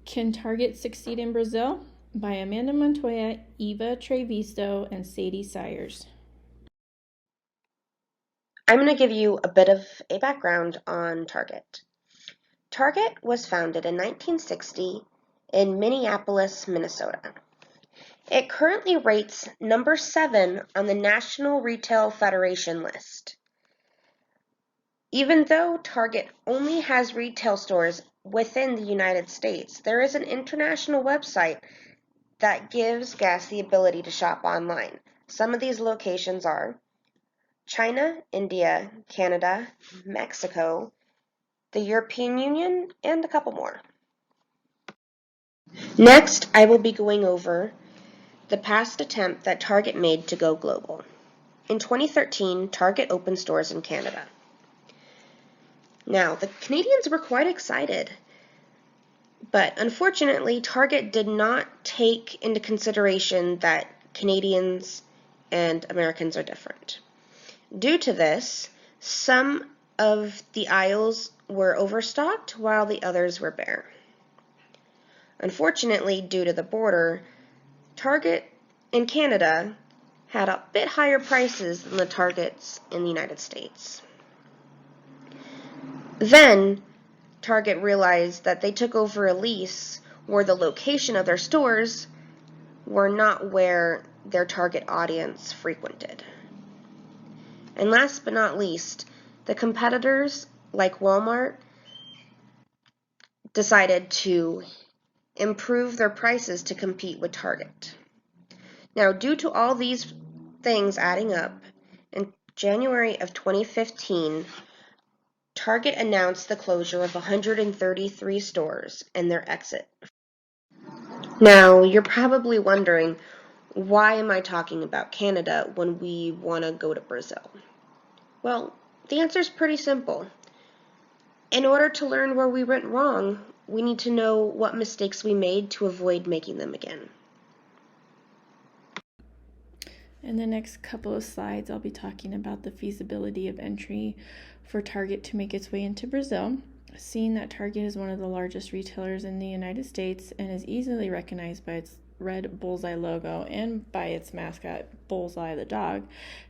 Can Target Succeed in Brazil? By Amanda Montoya, Eva Trevisto, and Sadie Sayers. I'm going to give you a bit of a background on Target. Target was founded in 1960 in Minneapolis, Minnesota. It currently rates number 7 on the National Retail Federation list. Even though Target only has retail stores within the United States, there is an international website that gives guests the ability to shop online. Some of these locations are China, India, Canada, Mexico, the European Union, and a couple more. Next, I will be going over the past attempt that Target made to go global. In 2013, Target opened stores in Canada. Now, the Canadians were quite excited, but unfortunately, Target did not take into consideration that Canadians and Americans are different. Due to this, some of the aisles were overstocked while the others were bare. Unfortunately, due to the border, Target in Canada had a bit higher prices than the Targets in the United States. Then, Target realized that they took over a lease where the location of their stores were not where their target audience frequented. And last but not least, the competitors like Walmart decided to improve their prices to compete with Target. Now, due to all these things adding up, in January of 2015, Target announced the closure of 133 stores and their exit. Now, you're probably wondering, why am I talking about Canada when we want to go to Brazil? Well, the answer is pretty simple. In order to learn where we went wrong, we need to know what mistakes we made to avoid making them again. In the next couple of slides, I'll be talking about the feasibility of entry for Target to make its way into Brazil. Seeing that Target is one of the largest retailers in the United States and is easily recognized by its red bullseye logo and by its mascot, Bullseye the dog,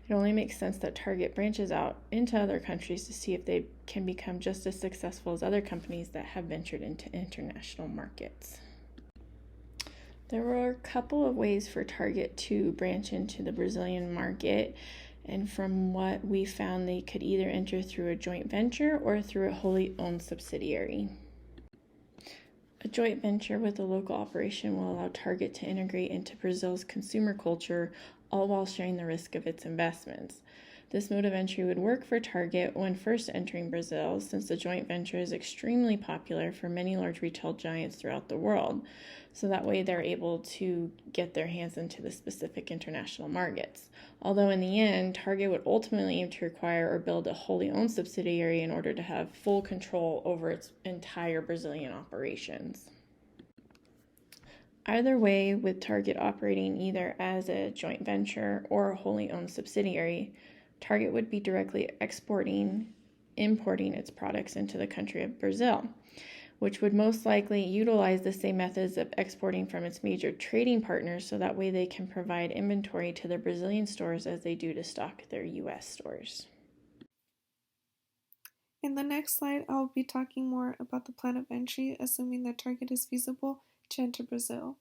it only makes sense that Target branches out into other countries to see if they can become just as successful as other companies that have ventured into international markets. There were a couple of ways for Target to branch into the Brazilian market, and from what we found, they could either enter through a joint venture or through a wholly owned subsidiary. A joint venture with a local operation will allow Target to integrate into Brazil's consumer culture, all while sharing the risk of its investments. This mode of entry would work for Target when first entering Brazil, since the joint venture is extremely popular for many large retail giants throughout the world. So that way they're able to get their hands into the specific international markets. Although in the end, Target would ultimately aim to acquire or build a wholly owned subsidiary in order to have full control over its entire Brazilian operations. Either way, with Target operating either as a joint venture or a wholly owned subsidiary, Target would be directly importing its products into the country of Brazil, which would most likely utilize the same methods of exporting from its major trading partners, so that way they can provide inventory to their Brazilian stores as they do to stock their U.S. stores. In the next slide, I'll be talking more about the plan of entry, assuming that Target is feasible to enter Brazil.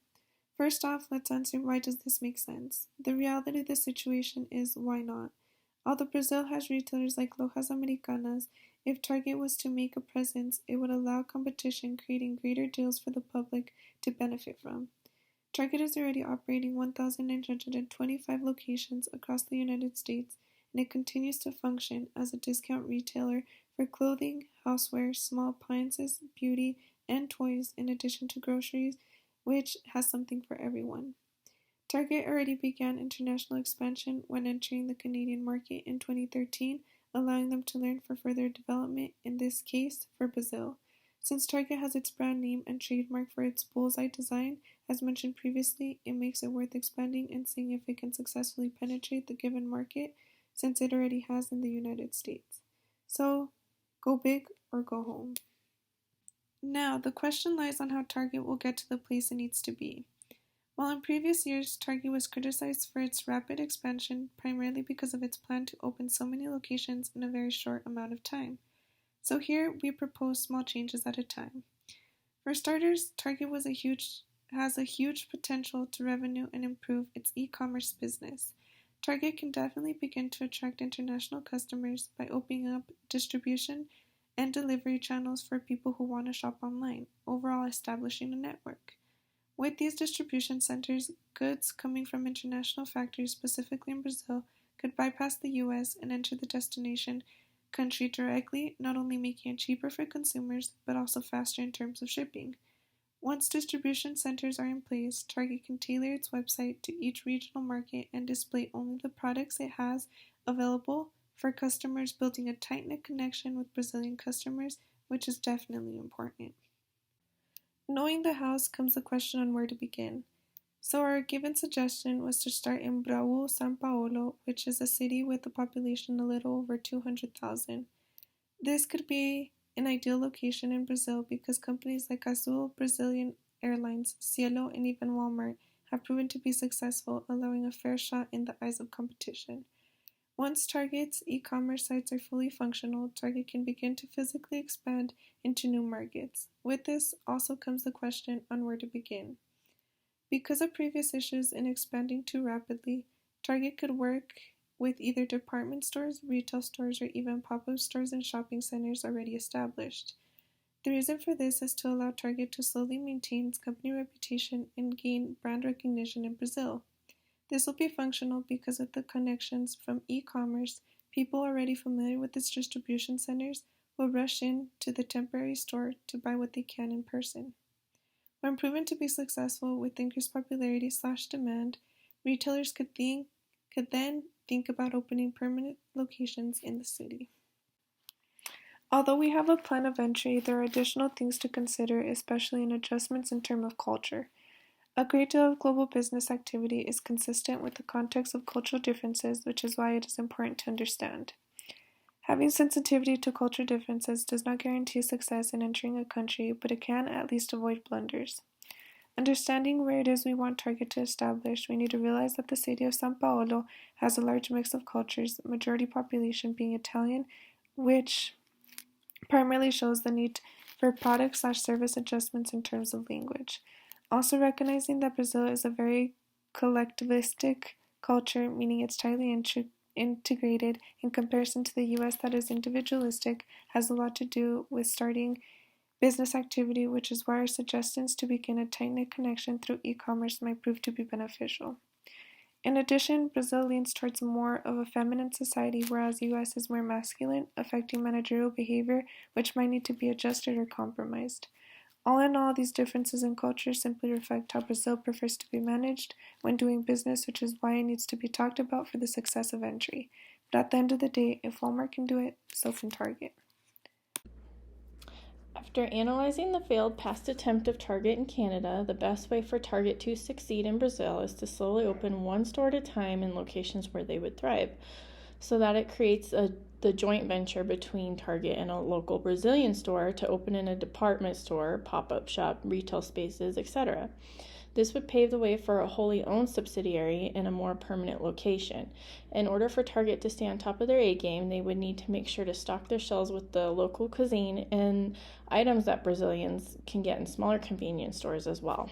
First off, let's answer, why does this make sense? The reality of the situation is, why not? Although Brazil has retailers like Lojas Americanas, if Target was to make a presence, it would allow competition, creating greater deals for the public to benefit from. Target is already operating 1,925 locations across the United States, and it continues to function as a discount retailer for clothing, houseware, small appliances, beauty, and toys, in addition to groceries, which has something for everyone. Target already began international expansion when entering the Canadian market in 2013, allowing them to learn for further development, in this case, for Brazil. Since Target has its brand name and trademark for its bullseye design, as mentioned previously, it makes it worth expanding and seeing if it can successfully penetrate the given market, since it already has in the United States. So, go big or go home. Now, the question lies on how Target will get to the place it needs to be. While in previous years, Target was criticized for its rapid expansion primarily because of its plan to open so many locations in a very short amount of time. So here we propose small changes at a time. For starters, Target has a huge potential to revenue and improve its e-commerce business. Target can definitely begin to attract international customers by opening up distribution and delivery channels for people who want to shop online, overall establishing a network. With these distribution centers, goods coming from international factories, specifically in Brazil, could bypass the US and enter the destination country directly, not only making it cheaper for consumers, but also faster in terms of shipping. Once distribution centers are in place, Target can tailor its website to each regional market and display only the products it has available for customers, building a tight-knit connection with Brazilian customers, which is definitely important. Knowing the hows comes the question on where to begin. So our given suggestion was to start in Brau, São Paulo, which is a city with a population a little over 200,000. This could be an ideal location in Brazil because companies like Azul, Brazilian Airlines, Cielo, and even Walmart have proven to be successful, allowing a fair shot in the eyes of competition. Once Target's e-commerce sites are fully functional, Target can begin to physically expand into new markets. With this also comes the question on where to begin. Because of previous issues in expanding too rapidly, Target could work with either department stores, retail stores, or even pop-up stores and shopping centers already established. The reason for this is to allow Target to slowly maintain its company reputation and gain brand recognition in Brazil. This will be functional because of the connections from e-commerce. People already familiar with its distribution centers will rush in to the temporary store to buy what they can in person. When proven to be successful with increased popularity/demand, retailers could then think about opening permanent locations in the city. Although we have a plan of entry, there are additional things to consider, especially in adjustments in terms of culture. A great deal of global business activity is consistent with the context of cultural differences, which is why it is important to understand. Having sensitivity to cultural differences does not guarantee success in entering a country, but it can at least avoid blunders. Understanding where it is we want Target to establish, we need to realize that the city of São Paulo has a large mix of cultures, majority population being Italian, which primarily shows the need for product/service adjustments in terms of language. Also recognizing that Brazil is a very collectivistic culture, meaning it's tightly integrated in comparison to the US that is individualistic, has a lot to do with starting business activity, which is why our suggestions to begin a tight-knit connection through e-commerce might prove to be beneficial. In addition, Brazil leans towards more of a feminine society, whereas US is more masculine, affecting managerial behavior, which might need to be adjusted or compromised. All in all, these differences in culture simply reflect how Brazil prefers to be managed when doing business, which is why it needs to be talked about for the success of entry. But at the end of the day, if Walmart can do it, so can Target. After analyzing the failed past attempt of Target in Canada, the best way for Target to succeed in Brazil is to slowly open one store at a time in locations where they would thrive, so that it creates the joint venture between Target and a local Brazilian store to open in a department store, pop-up shop, retail spaces, etc. This would pave the way for a wholly owned subsidiary in a more permanent location. In order for Target to stay on top of their A game, they would need to make sure to stock their shelves with the local cuisine and items that Brazilians can get in smaller convenience stores as well.